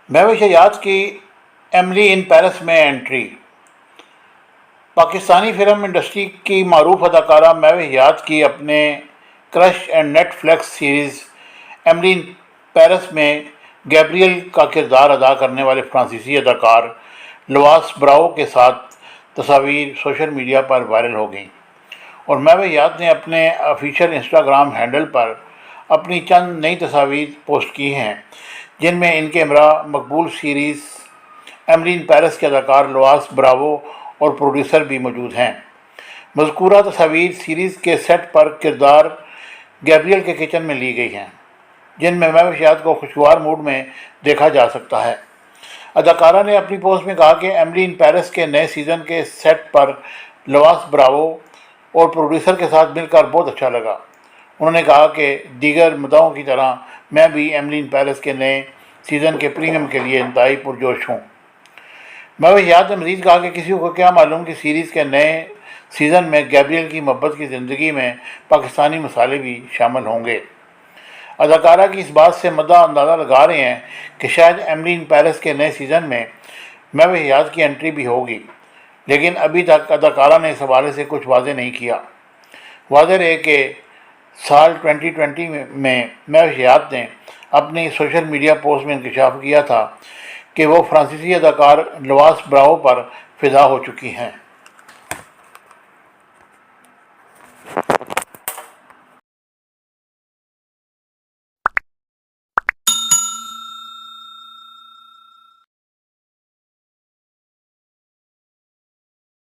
महविश हयात की Emily in Paris में entry. Pakistani film industry की मारूफ अदाकारा महविश हयात की अपने crush and Netflix series Emily in Paris में गैब्रियल का किरदार अदा करने वाले फ्रांसीसी अदाकार लुआस ब्रावो के साथ तस्वीर सोशल मीडिया पर वायरल हो गई और महविश हयात ने अपने ऑफिशियल इंस्टाग्राम हैंडल पर अपनी चंद नई तस्वीर पोस्ट की हैं, जिनमें इनके हमरा मकबूल सीरीज़ एमली इन पेरिस के अदाकार लुआस ब्रावो और प्रोड्यूसर भी मौजूद हैं। मज़कूरा तस्वीर सीरीज़ के सेट पर किरदार गैब्रियल के किचन में ली गई हैं, जिनमें महविश हयात को खुशगवार मूड में देखा जा सकता है। अदाकारा ने अपनी पोस्ट में कहा कि एमली इन पेरिस के नए सीज़न के सेट पर लुआस ब्रावो और प्रोड्यूसर के साथ मिलकर बहुत अच्छा लगा। उन्होंने कहा कि दीगर मुद्दों की तरह मैं भी एमली इन पेरिस के नए सीज़न के प्रीमियम के लिए इंतहाई पुरजोश हूँ। महविश हयात ने मज़ीद कहा कि किसी को क्या मालूम कि सीरीज़ के नए सीज़न में गैब्रियल की मोहब्बत की ज़िंदगी में पाकिस्तानी मसाले भी शामिल होंगे। अदाकारा की इस बात से मद्दा अंदाज़ा लगा रहे हैं कि शायद एमली इन पेरिस के नए सीज़न में महविश हयात की एंट्री भी होगी, लेकिन अभी तक अदाकारा ने इस हवाले से कुछ वाज़ेह नहीं किया। वाज़ेह है कि साल 2020 में महविश हयात ने अपनी सोशल मीडिया पोस्ट में इंकशाफ किया था कि वो फ्रांसीसी अदाकार लुआस ब्रावो पर फ़िदा हो चुकी हैं।